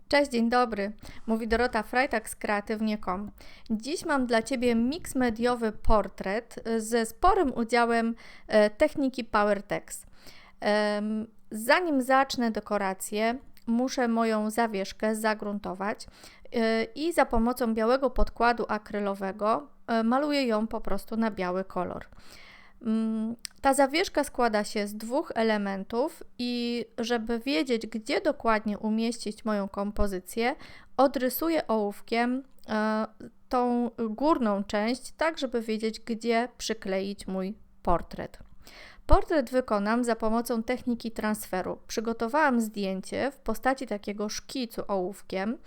Cześć, dzień dobry. Mówi Dorota Frajtak z kreatywnie.com. Dziś mam dla Ciebie miks mediowy portret ze sporym udziałem techniki PowerText. Zanim zacznę dekorację, muszę moją zawieszkę zagruntować i za pomocą białego podkładu akrylowego maluję ją po prostu na biały kolor. Ta zawieszka składa się z dwóch elementów i żeby wiedzieć, gdzie dokładnie umieścić moją kompozycję, odrysuję ołówkiem tą górną część, tak żeby wiedzieć, gdzie przykleić mój portret. Portret wykonam za pomocą techniki transferu. Przygotowałam zdjęcie w postaci takiego szkicu ołówkiem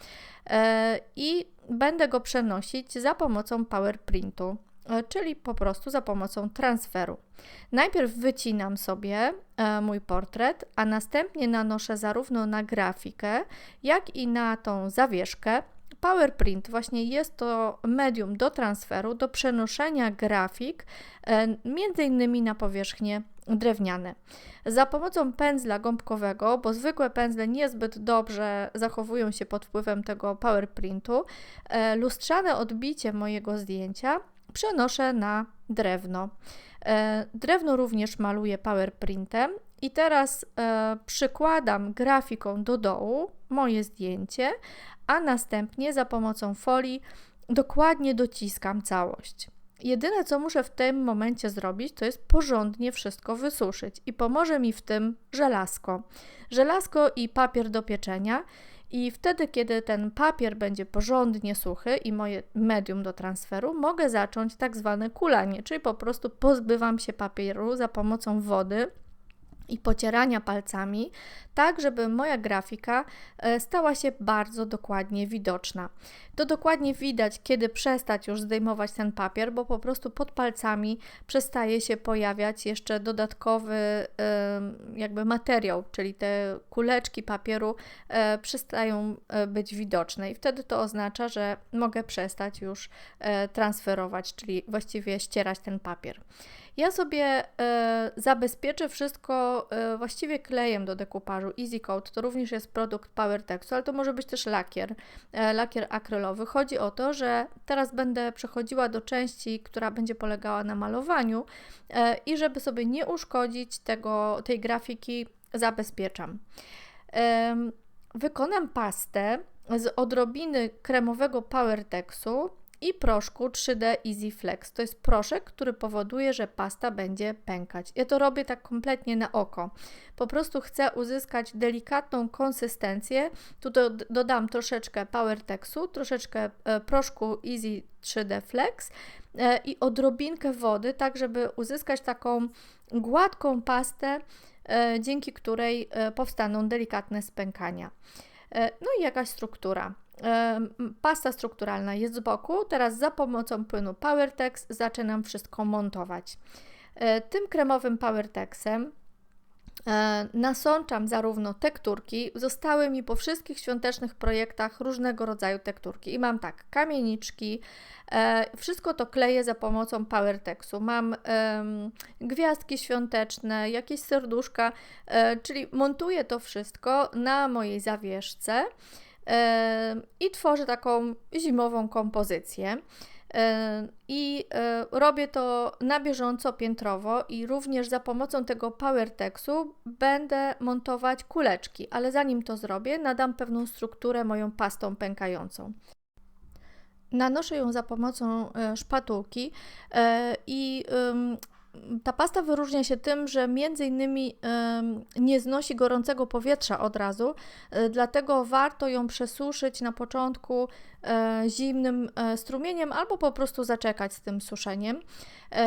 i będę go przenosić za pomocą PowerPrintu, czyli po prostu za pomocą transferu. Najpierw wycinam sobie mój portret, a następnie nanoszę zarówno na grafikę, jak i na tą zawieszkę. PowerPrint właśnie jest to medium do transferu, do przenoszenia grafik, między innymi na powierzchnie drewniane. Za pomocą pędzla gąbkowego, bo zwykłe pędzle niezbyt dobrze zachowują się pod wpływem tego PowerPrintu, lustrzane odbicie mojego zdjęcia przenoszę na drewno. Drewno również maluję PowerPrintem i teraz przykładam grafiką do dołu moje zdjęcie, a następnie za pomocą folii dokładnie dociskam całość. Jedyne, co muszę w tym momencie zrobić, to jest porządnie wszystko wysuszyć i pomoże mi w tym żelazko. Żelazko i papier do pieczenia. I wtedy, kiedy ten papier będzie porządnie suchy i moje medium do transferu, mogę zacząć tak zwane kulanie, czyli po prostu pozbywam się papieru za pomocą wody i pocierania palcami, tak żeby moja grafika stała się bardzo dokładnie widoczna. To dokładnie widać, kiedy przestać już zdejmować ten papier, bo po prostu pod palcami przestaje się pojawiać jeszcze dodatkowy jakby materiał, czyli te kuleczki papieru przestają być widoczne i wtedy to oznacza, że mogę przestać już transferować, czyli właściwie ścierać ten papier. Ja sobie zabezpieczę wszystko właściwie klejem do dekupażu Easy Coat, to również jest produkt PowerTextu, ale to może być też lakier akrylowy. Chodzi o to, że teraz będę przechodziła do części, która będzie polegała na malowaniu i żeby sobie nie uszkodzić tej grafiki, zabezpieczam. Wykonam pastę z odrobiny kremowego PowerTextu i proszku 3D Easy Flex. To jest proszek, który powoduje, że pasta będzie pękać. Ja to robię tak kompletnie na oko. Po prostu chcę uzyskać delikatną konsystencję. Tu dodam troszeczkę PowerTextu, troszeczkę proszku Easy 3D Flex i odrobinkę wody, tak żeby uzyskać taką gładką pastę, dzięki której powstaną delikatne spękania. No i jakaś struktura. Pasta strukturalna jest z boku, teraz za pomocą płynu PowerText zaczynam wszystko montować. Tym kremowym PowerTextem nasączam zarówno tekturki, zostały mi po wszystkich świątecznych projektach różnego rodzaju tekturki i mam tak, kamieniczki, wszystko to kleję za pomocą PowerTextu. Mam gwiazdki świąteczne, jakieś serduszka, czyli montuję to wszystko na mojej zawieszce i tworzę taką zimową kompozycję. I robię to na bieżąco, piętrowo i również za pomocą tego PowerTextu będę montować kuleczki, ale zanim to zrobię, nadam pewną strukturę moją pastą pękającą. Nanoszę ją za pomocą szpatułki i ta pasta wyróżnia się tym, że między innymi nie znosi gorącego powietrza od razu, dlatego warto ją przesuszyć na początku zimnym strumieniem albo po prostu zaczekać z tym suszeniem.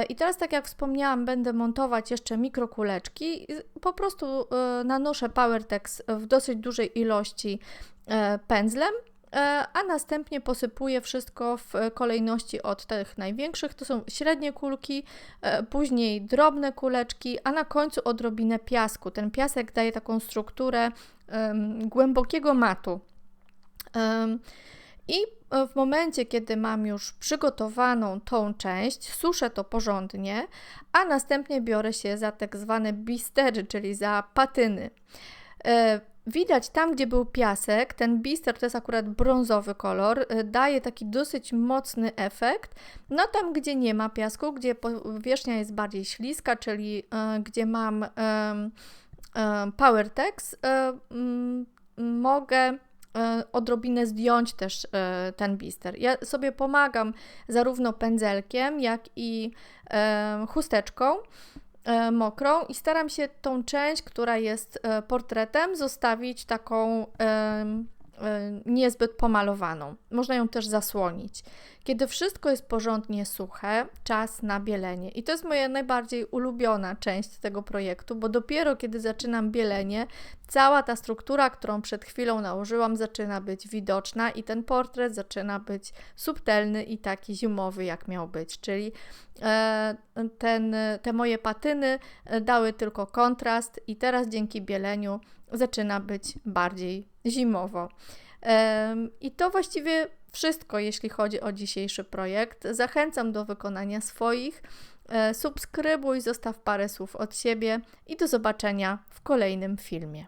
I teraz, tak jak wspomniałam, będę montować jeszcze mikrokuleczki. Po prostu nanoszę PowerText w dosyć dużej ilości pędzlem, a następnie posypuję wszystko w kolejności od tych największych, to są średnie kulki, później drobne kuleczki, a na końcu odrobinę piasku. Ten piasek daje taką strukturę głębokiego matu. I w momencie, kiedy mam już przygotowaną tą część, suszę to porządnie, a następnie biorę się za tak zwane blistery, czyli za patyny. Widać tam, gdzie był piasek, ten bister to jest akurat brązowy kolor, daje taki dosyć mocny efekt. No tam, gdzie nie ma piasku, gdzie powierzchnia jest bardziej śliska, czyli gdzie mam PowerText, mogę odrobinę zdjąć też ten bister. Ja sobie pomagam zarówno pędzelkiem, jak i chusteczką mokrą i staram się tą część, która jest portretem, zostawić taką niezbyt pomalowaną. Można ją też zasłonić. Kiedy wszystko jest porządnie suche, czas na bielenie. I to jest moja najbardziej ulubiona część tego projektu, bo dopiero kiedy zaczynam bielenie, cała ta struktura, którą przed chwilą nałożyłam, zaczyna być widoczna i ten portret zaczyna być subtelny i taki zimowy, jak miał być. Czyli te moje patyny dały tylko kontrast i teraz dzięki bieleniu zaczyna być bardziej zimowo. I to właściwie wszystko, jeśli chodzi o dzisiejszy projekt. Zachęcam do wykonania swoich. Subskrybuj, zostaw parę słów od siebie i do zobaczenia w kolejnym filmie.